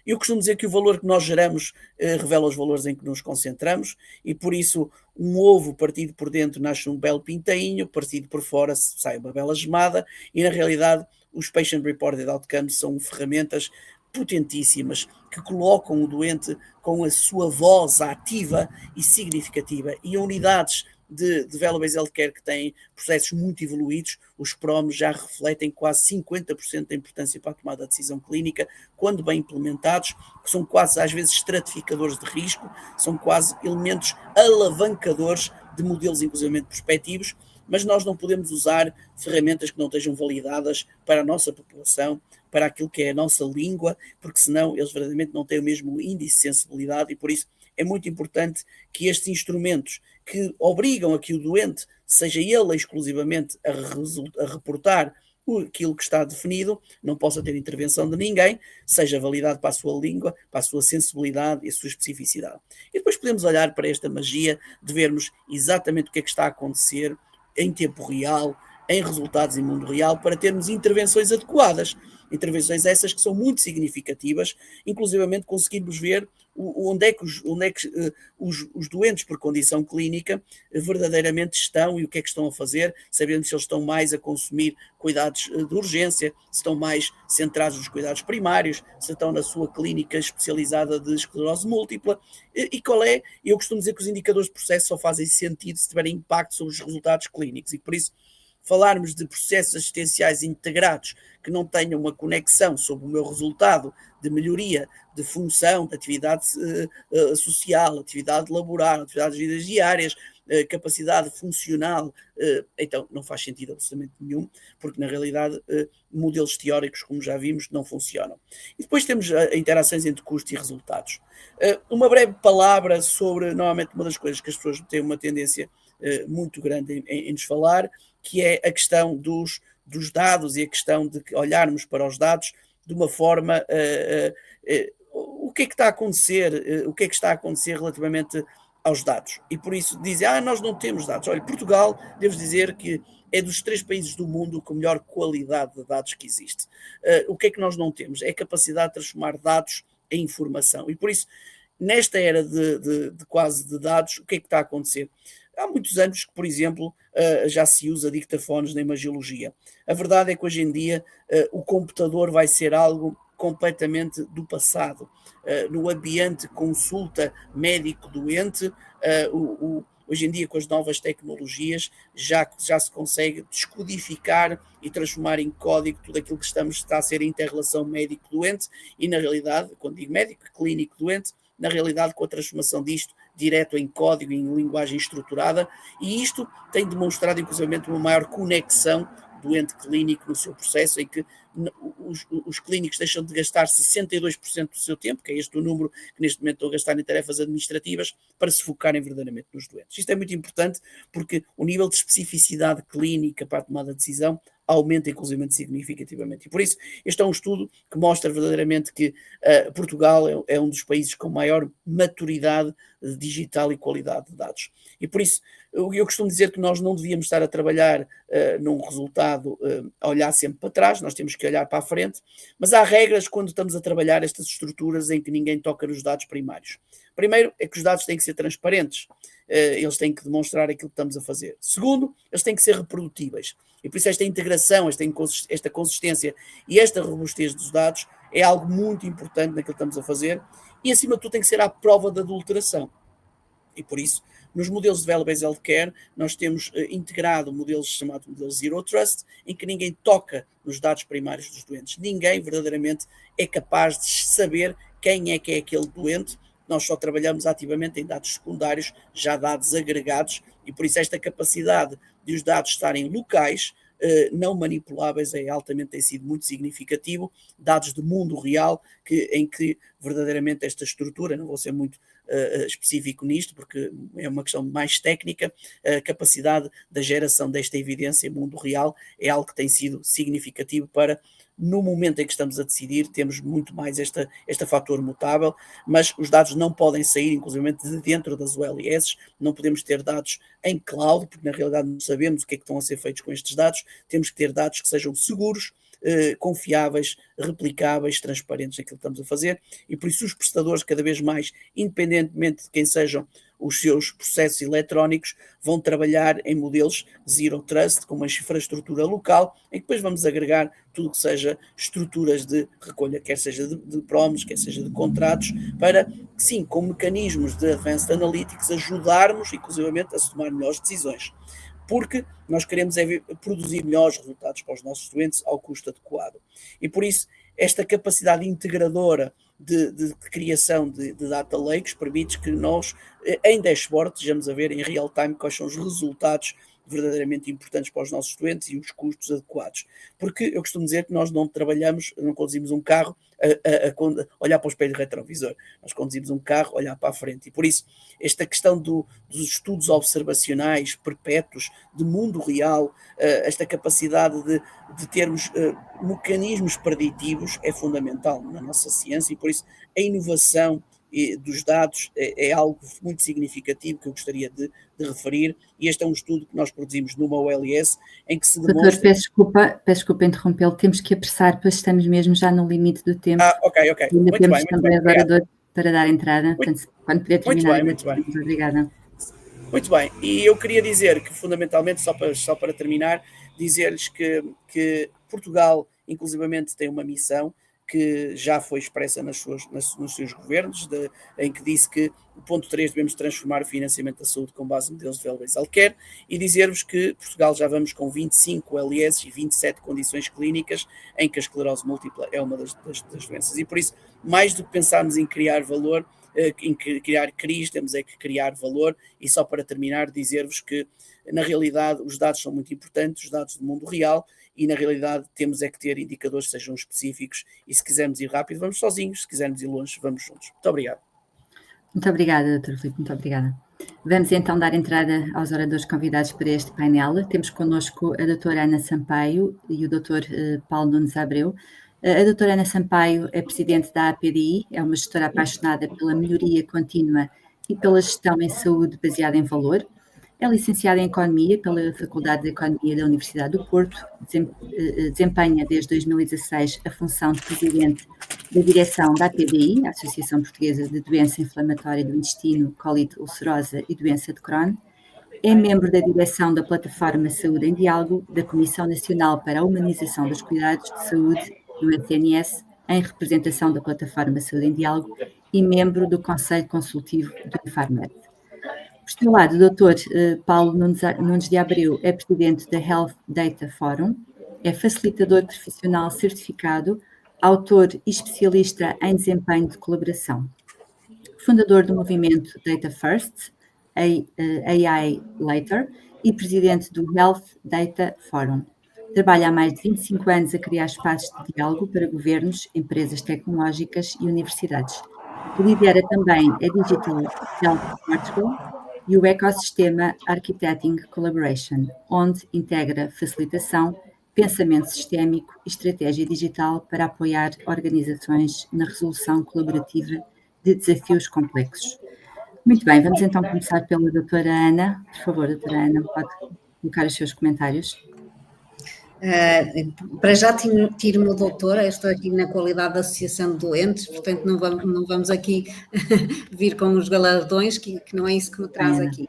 Eu costumo dizer que o valor que nós geramos revela os valores em que nos concentramos, e por isso um ovo partido por dentro nasce um belo pintainho, partido por fora sai uma bela gemada, e na realidade os Patient Reported Outcomes são ferramentas potentíssimas que colocam o doente com a sua voz ativa e significativa, e unidades de Value-Based Healthcare que têm processos muito evoluídos, os PROMs já refletem quase 50% da importância para a tomada de decisão clínica, quando bem implementados, que são quase às vezes estratificadores de risco, são quase elementos alavancadores de modelos inclusivamente prospectivos, mas nós não podemos usar ferramentas que não estejam validadas para a nossa população, para aquilo que é a nossa língua, porque senão eles verdadeiramente não têm o mesmo índice de sensibilidade, e por isso é muito importante que estes instrumentos que obrigam a que o doente, seja ele exclusivamente a reportar aquilo que está definido, não possa ter intervenção de ninguém, seja validado para a sua língua, para a sua sensibilidade e a sua especificidade. E depois podemos olhar para esta magia de vermos exatamente o que é que está a acontecer em tempo real, em resultados em mundo real, para termos intervenções adequadas. Intervenções essas que são muito significativas, inclusivamente conseguirmos ver onde é que os doentes por condição clínica verdadeiramente estão e o que é que estão a fazer, sabendo se eles estão mais a consumir cuidados de urgência, se estão mais centrados nos cuidados primários, se estão na sua clínica especializada de esclerose múltipla, e qual é, eu costumo dizer que os indicadores de processo só fazem sentido se tiverem impacto sobre os resultados clínicos, e por isso falarmos de processos assistenciais integrados que não tenham uma conexão sobre o meu resultado de melhoria de função, de atividade social, atividade laboral, atividades de vidas diárias, capacidade funcional, então não faz sentido absolutamente nenhum, porque na realidade modelos teóricos, como já vimos, não funcionam. E depois temos interações entre custo e resultados. Uma breve palavra sobre, normalmente, uma das coisas que as pessoas têm uma tendência muito grande em nos falar, que é a questão dos dados e a questão de olharmos para os dados de uma forma, o que é que está a acontecer, o que é que está a acontecer relativamente aos dados. E por isso dizem, nós não temos dados. Olha, Portugal, devo dizer que é dos 3 países do mundo com melhor qualidade de dados que existe. O que é que nós não temos? É a capacidade de transformar dados em informação. E por isso, nesta era de quase de dados, o que é que está a acontecer? Há muitos anos que, por exemplo, já se usa dictafones na imagiologia. A verdade é que hoje em dia o computador vai ser algo completamente do passado. No ambiente consulta médico-doente, hoje em dia com as novas tecnologias já se consegue descodificar e transformar em código tudo aquilo que está a ser a inter-relação médico-doente e na realidade, quando digo médico, clínico-doente, na realidade com a transformação disto direto em código, em linguagem estruturada, e isto tem demonstrado inclusive uma maior conexão do ente clínico no seu processo, em que os clínicos deixam de gastar 62% do seu tempo, que é este o número que neste momento estão a gastar em tarefas administrativas, para se focarem verdadeiramente nos doentes. Isto é muito importante porque o nível de especificidade clínica para a tomada de decisão aumenta inclusivamente significativamente. E por isso, este é um estudo que mostra verdadeiramente que Portugal é um dos países com maior maturidade digital e qualidade de dados. E por isso, eu costumo dizer que nós não devíamos estar a trabalhar num resultado a olhar sempre para trás, nós temos que olhar para a frente, mas há regras quando estamos a trabalhar estas estruturas em que ninguém toca nos dados primários. Primeiro é que os dados têm que ser transparentes, eles têm que demonstrar aquilo que estamos a fazer. Segundo, eles têm que ser reprodutíveis. E por isso esta integração, esta consistência e esta robustez dos dados é algo muito importante naquilo que estamos a fazer e acima de tudo tem que ser à prova de adulteração. E por isso, nos modelos de Value-Based Healthcare, nós temos integrado modelos chamados modelos Zero Trust, em que ninguém toca nos dados primários dos doentes. Ninguém verdadeiramente é capaz de saber quem é que é aquele doente. Nós só trabalhamos ativamente em dados secundários, já dados agregados, e por isso esta capacidade de os dados estarem locais, não manipuláveis, tem sido muito significativo, dados do mundo real, em que verdadeiramente esta estrutura, não vou ser muito específico nisto, porque é uma questão mais técnica, a capacidade da geração desta evidência em mundo real é algo que tem sido significativo para, no momento em que estamos a decidir, temos muito mais este fator mutável, mas os dados não podem sair, inclusive, de dentro das OLS, não podemos ter dados em cloud, porque na realidade não sabemos o que é que estão a ser feitos com estes dados, temos que ter dados que sejam seguros, confiáveis, replicáveis, transparentes naquilo que estamos a fazer, e por isso os prestadores cada vez mais, independentemente de quem sejam os seus processos eletrónicos, vão trabalhar em modelos Zero Trust, com uma infraestrutura local, em que depois vamos agregar tudo que seja estruturas de recolha, quer seja de promos, quer seja de contratos, para, sim, com mecanismos de Advanced Analytics, ajudarmos, inclusivamente, a se tomar melhores decisões. Porque nós queremos produzir melhores resultados para os nossos doentes ao custo adequado. E por isso, esta capacidade integradora de criação de data lakes permite que nós, em dashboard, estejamos a ver em real time quais são os resultados verdadeiramente importantes para os nossos doentes e os custos adequados. Porque eu costumo dizer que nós não trabalhamos, não conduzimos um carro a olhar para o espelho retrovisor. Nós conduzimos um carro a olhar para a frente. E por isso, esta questão dos estudos observacionais perpétuos, de mundo real, esta capacidade de termos mecanismos preditivos é fundamental na nossa ciência e por isso a inovação dos dados é algo muito significativo que eu gostaria de referir, e este é um estudo que nós produzimos numa OLS em que se demonstra... Doutor, peço desculpa interrompê-lo, temos que apressar, pois estamos mesmo já no limite do tempo. Ok. Muito bem, também agora para dar entrada, portanto, quando puder terminar. Muito bem. Obrigada. Muito bem, e eu queria dizer que fundamentalmente, só para terminar, dizer-lhes que Portugal inclusivamente tem uma missão que já foi expressa nos seus governos, em que disse que o ponto 3 devemos transformar o financiamento da saúde com base em modelos de Value-Based Healthcare, e dizer-vos que Portugal já vamos com 25 LS e 27 condições clínicas em que a esclerose múltipla é uma das doenças. E por isso, mais do que pensarmos em criar valor, em criar CRIs, temos é que criar valor. E só para terminar, dizer-vos que na realidade os dados são muito importantes, os dados do mundo real, e na realidade temos é que ter indicadores que sejam específicos, e se quisermos ir rápido vamos sozinhos, se quisermos ir longe vamos juntos. Muito obrigado. Muito obrigada, Dr. Filipe, muito obrigada. Vamos então dar entrada aos oradores convidados para este painel. Temos connosco a doutora Ana Sampaio e o Dr. Paulo Nunes Abreu. A doutora Ana Sampaio é presidente da APDI, é uma gestora apaixonada pela melhoria contínua e pela gestão em saúde baseada em valor. É licenciada em Economia pela Faculdade de Economia da Universidade do Porto, desempenha desde 2016 a função de Presidente da Direção da APDI, a Associação Portuguesa de Doença Inflamatória do Intestino, Colite ulcerosa e Doença de Crohn. É membro da direção da Plataforma Saúde em Diálogo, da Comissão Nacional para a Humanização dos Cuidados de Saúde, do SNS, em representação da Plataforma Saúde em Diálogo, e membro do Conselho Consultivo do Infarmed. Por seu lado, o Dr. Paulo Nunes de Abreu é presidente da Health Data Forum, é facilitador profissional certificado, autor e especialista em desempenho de colaboração. Fundador do movimento Data First, AI Later, e presidente do Health Data Forum. Trabalha há mais de 25 anos a criar espaços de diálogo para governos, empresas tecnológicas e universidades. Lidera também a Digital Health Portugal e o ecossistema Architecting Collaboration, onde integra facilitação, pensamento sistémico e estratégia digital para apoiar organizações na resolução colaborativa de desafios complexos. Muito bem, vamos então começar pela doutora Ana. Por favor, doutora Ana, pode colocar os seus comentários. Para já tiro-me o doutor, eu estou aqui na qualidade de associação de doentes, portanto não vamos aqui vir com os galardões, que não é isso que me traz aqui.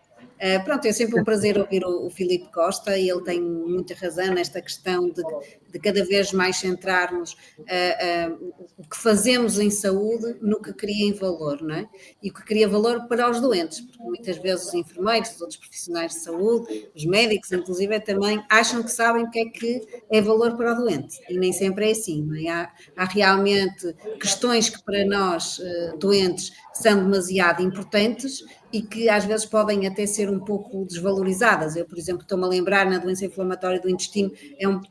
Pronto, é sempre um prazer ouvir o Filipe Costa, e ele tem muita razão nesta questão de cada vez mais centrarmos o que fazemos em saúde no que cria em valor, não é? E o que cria valor para os doentes, porque muitas vezes os enfermeiros, os outros profissionais de saúde, os médicos, inclusive, também acham que sabem o que é valor para o doente, e nem sempre é assim, não é? Há realmente questões que para nós, doentes, são demasiado importantes e que às vezes podem até ser um pouco desvalorizadas. Eu, por exemplo, estou-me a lembrar na doença inflamatória do intestino,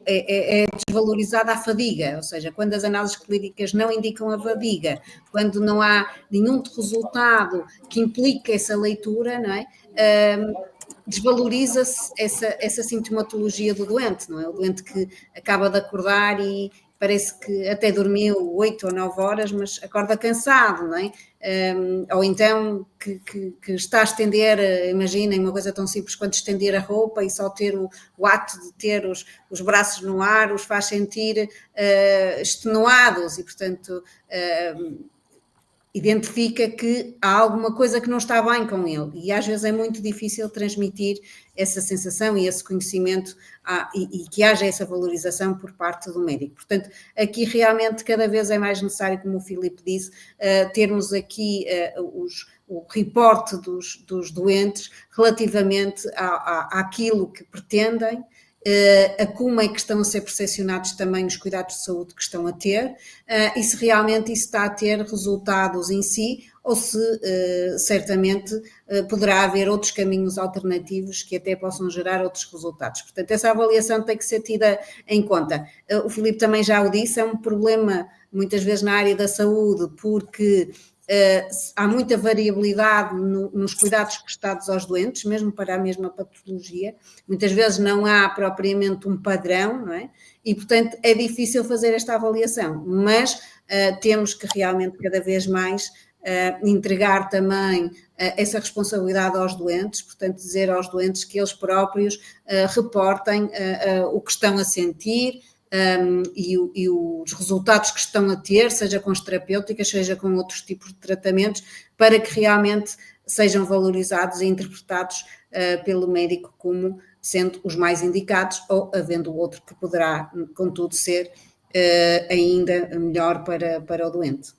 é desvalorizada a fadiga, ou seja, quando as análises clínicas não indicam a fadiga, quando não há nenhum resultado que implique essa leitura, não é? Desvaloriza-se essa sintomatologia do doente, não é? O doente que acaba de acordar e parece que até dormiu 8 ou 9 horas, mas acorda cansado, não é? Ou então que está a estender, imaginem uma coisa tão simples quanto estender a roupa, e só ter o ato de ter os braços no ar os faz sentir extenuados, e portanto identifica que há alguma coisa que não está bem com ele, e às vezes é muito difícil transmitir essa sensação e esse conhecimento e que haja essa valorização por parte do médico. Portanto, aqui realmente cada vez é mais necessário, como o Filipe disse, termos aqui o reporte dos doentes relativamente àquilo que pretendem, a como é que estão a ser percepcionados também os cuidados de saúde que estão a ter, e se realmente isso está a ter resultados em si, ou se certamente poderá haver outros caminhos alternativos que até possam gerar outros resultados. Portanto, essa avaliação tem que ser tida em conta. O Filipe também já o disse, é um problema muitas vezes na área da saúde, porque há muita variabilidade nos cuidados prestados aos doentes, mesmo para a mesma patologia. Muitas vezes não há propriamente um padrão, não é? E, portanto, é difícil fazer esta avaliação, mas temos que realmente cada vez mais entregar também essa responsabilidade aos doentes, portanto, dizer aos doentes que eles próprios reportem o que estão a sentir, e os resultados que estão a ter, seja com as terapêuticas, seja com outros tipos de tratamentos, para que realmente sejam valorizados e interpretados pelo médico como sendo os mais indicados, ou havendo outro que poderá, contudo, ser ainda melhor para o doente.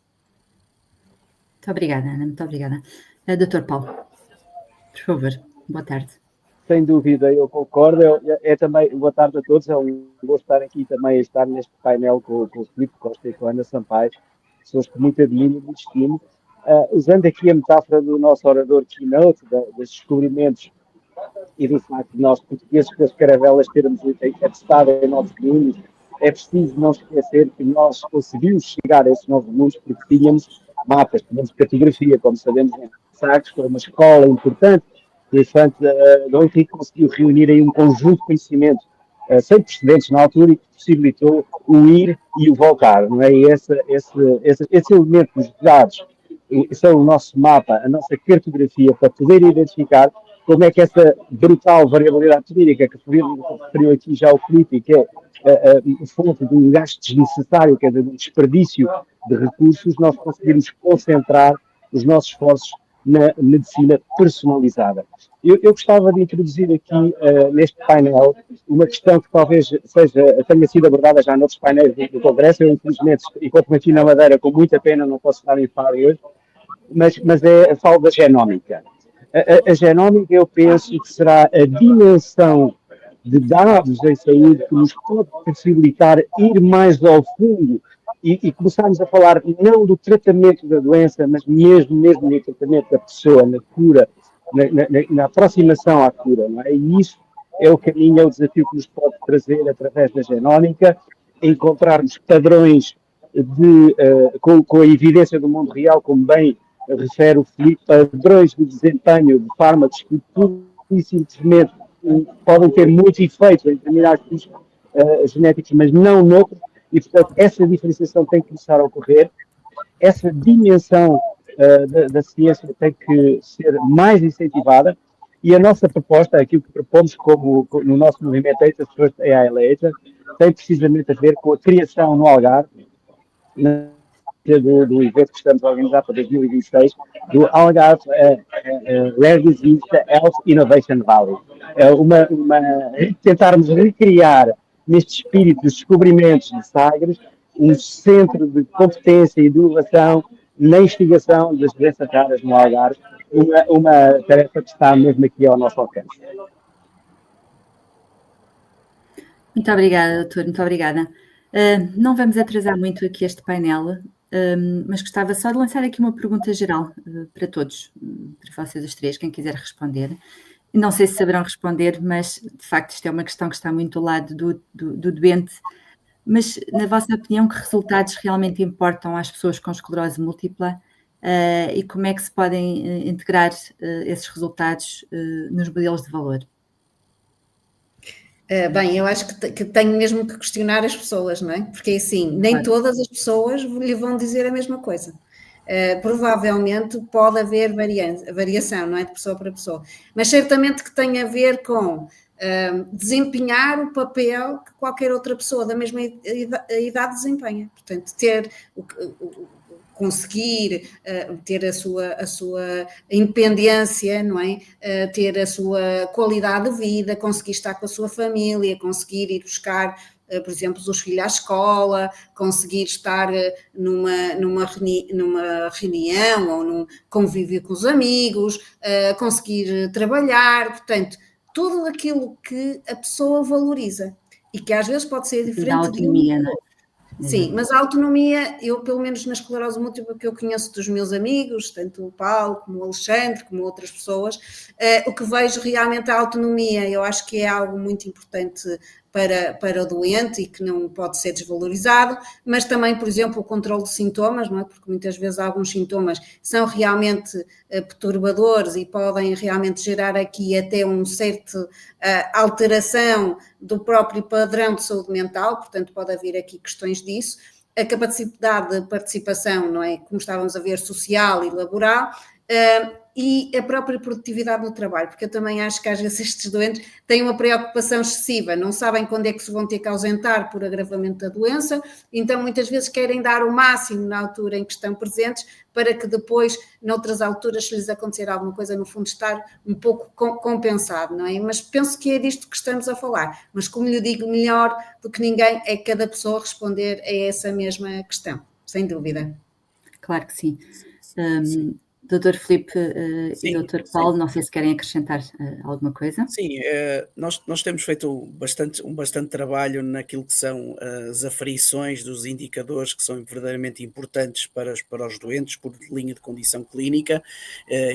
Muito obrigada, Ana, muito obrigada. Dr. Paulo, por favor, boa tarde. Sem dúvida, eu concordo. Também, boa tarde a todos. É um gosto estar aqui também, a estar neste painel com o Filipe Costa e com a Ana Sampaio, pessoas que muito admiro e muito estimo. Usando aqui a metáfora do nosso orador keynote, dos descobrimentos e do facto de nós, portugueses, com as caravelas, termos atestado em novos caminhos, é preciso não esquecer que nós conseguimos chegar a esses novos mundos porque tínhamos mapas, tínhamos cartografia, como sabemos, em Sagres, foi uma escola importante. O Infante Dom Henrique conseguiu reunir aí um conjunto de conhecimento sem precedentes na altura e que possibilitou o ir e o voltar, não é? E esse elemento dos dados são o nosso mapa, a nossa cartografia, para poder identificar como é que essa brutal variabilidade clínica que referiu aqui já o Filipe, que é a fonte de um gasto desnecessário, quer dizer, de um desperdício de recursos, nós conseguimos concentrar os nossos esforços na medicina personalizada. Eu gostava de introduzir aqui, neste painel, uma questão que talvez tenha sido abordada já noutros painéis do Congresso. Eu, infelizmente, enquanto-me aqui na Madeira, com muita pena, não posso estar em falar hoje, mas é a fala da genómica. A genómica, eu penso que será a dimensão de dados em saúde que nos pode possibilitar ir mais ao fundo e começarmos a falar não do tratamento da doença, mas mesmo no tratamento da pessoa, na cura, na aproximação à cura, não é? E isso é o caminho, é o desafio que nos pode trazer através da genómica, encontrarmos padrões com a evidência do mundo real, como bem refere o Filipe, padrões de desempenho de fármacos que tudo e simplesmente podem ter muitos efeitos em determinados tipos genéticos, mas não noutros, e portanto essa diferenciação tem que começar a ocorrer, essa dimensão da ciência tem que ser mais incentivada, e a nossa proposta, aquilo que propomos no nosso movimento Data First AI Later, tem precisamente a ver com a criação no Algarve, do evento que estamos a organizar para 2026, do Algarve Rare Disease Health Innovation Valley. Tentarmos recriar, neste espírito dos descobrimentos de Sagres, um centro de competência e de inovação na investigação das doenças raras no Algarve, uma tarefa que está mesmo aqui ao nosso alcance. Muito obrigada, doutor, muito obrigada. Não vamos atrasar muito aqui este painel, mas gostava só de lançar aqui uma pergunta geral para todos, para vocês os três, quem quiser responder. Não sei se saberão responder, mas de facto isto é uma questão que está muito ao lado do doente. Mas, na vossa opinião, que resultados realmente importam às pessoas com esclerose múltipla e como é que se podem integrar esses resultados nos modelos de valor? Bem, eu acho que tenho mesmo que questionar as pessoas, não é? Porque assim, nem todas as pessoas lhe vão dizer a mesma coisa. Provavelmente pode haver variação, não é? De pessoa para pessoa, mas certamente que tem a ver com desempenhar o papel que qualquer outra pessoa da mesma idade desempenha. Portanto, conseguir ter a sua independência, não é? Ter a sua qualidade de vida, conseguir estar com a sua família, conseguir ir buscar, por exemplo, os filhos à escola, conseguir estar numa reunião ou num convívio com os amigos, conseguir trabalhar, portanto, tudo aquilo que a pessoa valoriza e que às vezes pode ser diferente. Da autonomia, não é? Sim, mas a autonomia, eu pelo menos na esclerose múltipla que eu conheço dos meus amigos, tanto o Paulo como o Alexandre, como outras pessoas, o que vejo realmente a autonomia, eu acho que é algo muito importante para o doente e que não pode ser desvalorizado, mas também, por exemplo, o controle de sintomas, não é? Porque muitas vezes alguns sintomas são realmente perturbadores e podem realmente gerar aqui até uma certa alteração do próprio padrão de saúde mental, portanto pode haver aqui questões disso, a capacidade de participação, não é? Como estávamos a ver, social e laboral, e a própria produtividade no trabalho, porque eu também acho que às vezes estes doentes têm uma preocupação excessiva, não sabem quando é que se vão ter que ausentar por agravamento da doença, então muitas vezes querem dar o máximo na altura em que estão presentes, para que depois, noutras alturas, se lhes acontecer alguma coisa, no fundo estar um pouco compensado, não é? Mas penso que é disto que estamos a falar, mas como lhe digo, melhor do que ninguém é cada pessoa responder a essa mesma questão, sem dúvida. Claro que sim. Doutor Filipe e doutor Paulo, não sei se querem acrescentar alguma coisa. Sim, nós temos feito um bastante trabalho naquilo que são as aferições dos indicadores que são verdadeiramente importantes para os doentes por linha de condição clínica.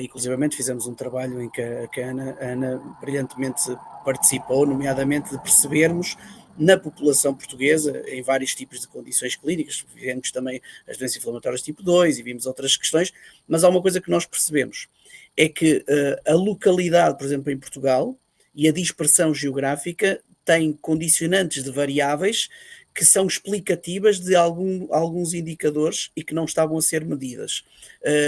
Inclusivamente fizemos um trabalho em que a Ana brilhantemente participou, nomeadamente de percebermos na população portuguesa, em vários tipos de condições clínicas, vimos também as doenças inflamatórias tipo 2 e vimos outras questões, mas há uma coisa que nós percebemos, é que a localidade, por exemplo, em Portugal, e a dispersão geográfica tem condicionantes de variáveis que são explicativas de alguns indicadores e que não estavam a ser medidas.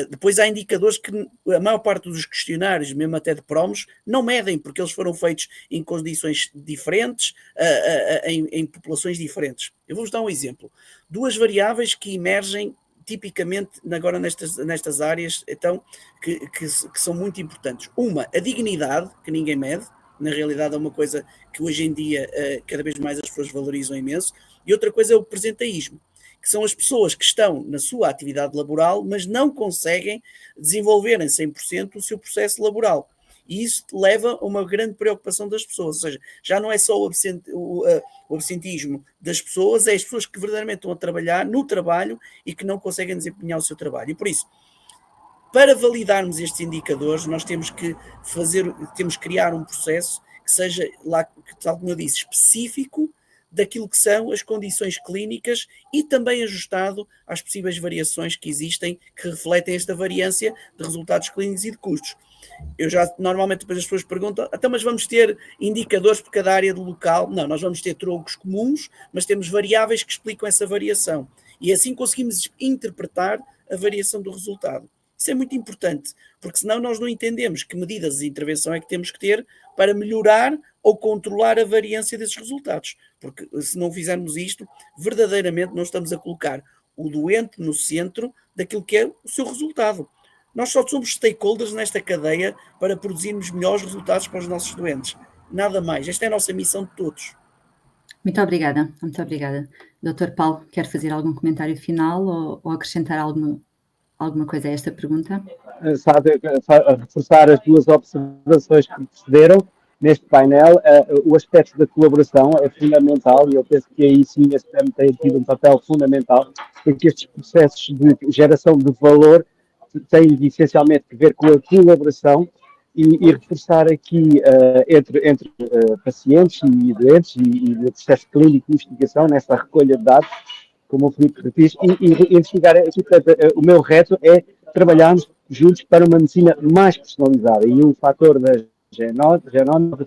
Depois há indicadores que a maior parte dos questionários, mesmo até de promos, não medem, porque eles foram feitos em condições diferentes, em populações diferentes. Eu vou-vos dar um exemplo. 2 variáveis que emergem tipicamente agora nestas áreas, então, que são muito importantes. Uma, a dignidade, que ninguém mede. Na realidade é uma coisa que hoje em dia cada vez mais as pessoas valorizam imenso. E outra coisa é o presenteísmo, que são as pessoas que estão na sua atividade laboral, mas não conseguem desenvolver em 100% o seu processo laboral. E isso leva a uma grande preocupação das pessoas, ou seja, já não é só o absentismo das pessoas, é as pessoas que verdadeiramente estão a trabalhar no trabalho e que não conseguem desempenhar o seu trabalho. E por isso, para validarmos estes indicadores, nós temos que criar um processo que seja, tal como eu disse, específico daquilo que são as condições clínicas e também ajustado às possíveis variações que existem, que refletem esta variância de resultados clínicos e de custos. Normalmente depois as pessoas perguntam, então, mas vamos ter indicadores por cada área do local? Não, nós vamos ter troncos comuns, mas temos variáveis que explicam essa variação. E assim conseguimos interpretar a variação do resultado. Isso é muito importante, porque senão nós não entendemos que medidas de intervenção é que temos que ter para melhorar ou controlar a variância desses resultados. Porque se não fizermos isto, verdadeiramente não estamos a colocar o doente no centro daquilo que é o seu resultado. Nós só somos stakeholders nesta cadeia para produzirmos melhores resultados para os nossos doentes. Nada mais. Esta é a nossa missão de todos. Muito obrigada, muito obrigada. Dr. Paulo, quer fazer algum comentário final ou acrescentar alguma coisa a esta pergunta? Reforçar as 2 observações que precederam neste painel. O aspecto da colaboração é fundamental e eu penso que aí sim a SPM tem tido um papel fundamental, porque estes processos de geração de valor têm essencialmente a ver com a colaboração e reforçar aqui entre pacientes e doentes e no processo clínico de investigação, nessa recolha de dados, como o Filipe refez, e investigar aqui. O meu reto é trabalharmos juntos para uma medicina mais personalizada e um fator da Genome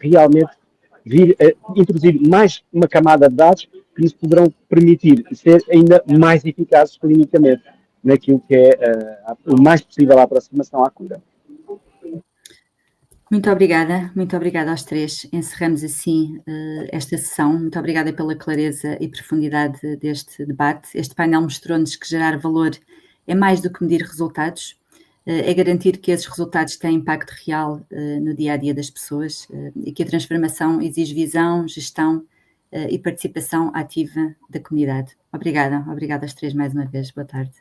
realmente vir a introduzir mais uma camada de dados que nos poderão permitir ser ainda mais eficazes clinicamente naquilo que é o mais possível a aproximação à cura. Muito obrigada aos 3. Encerramos assim esta sessão. Muito obrigada pela clareza e profundidade deste debate. Este painel mostrou-nos que gerar valor é mais do que medir resultados, é garantir que esses resultados têm impacto real no dia-a-dia das pessoas e que a transformação exige visão, gestão e participação ativa da comunidade. Obrigada aos 3 mais uma vez. Boa tarde.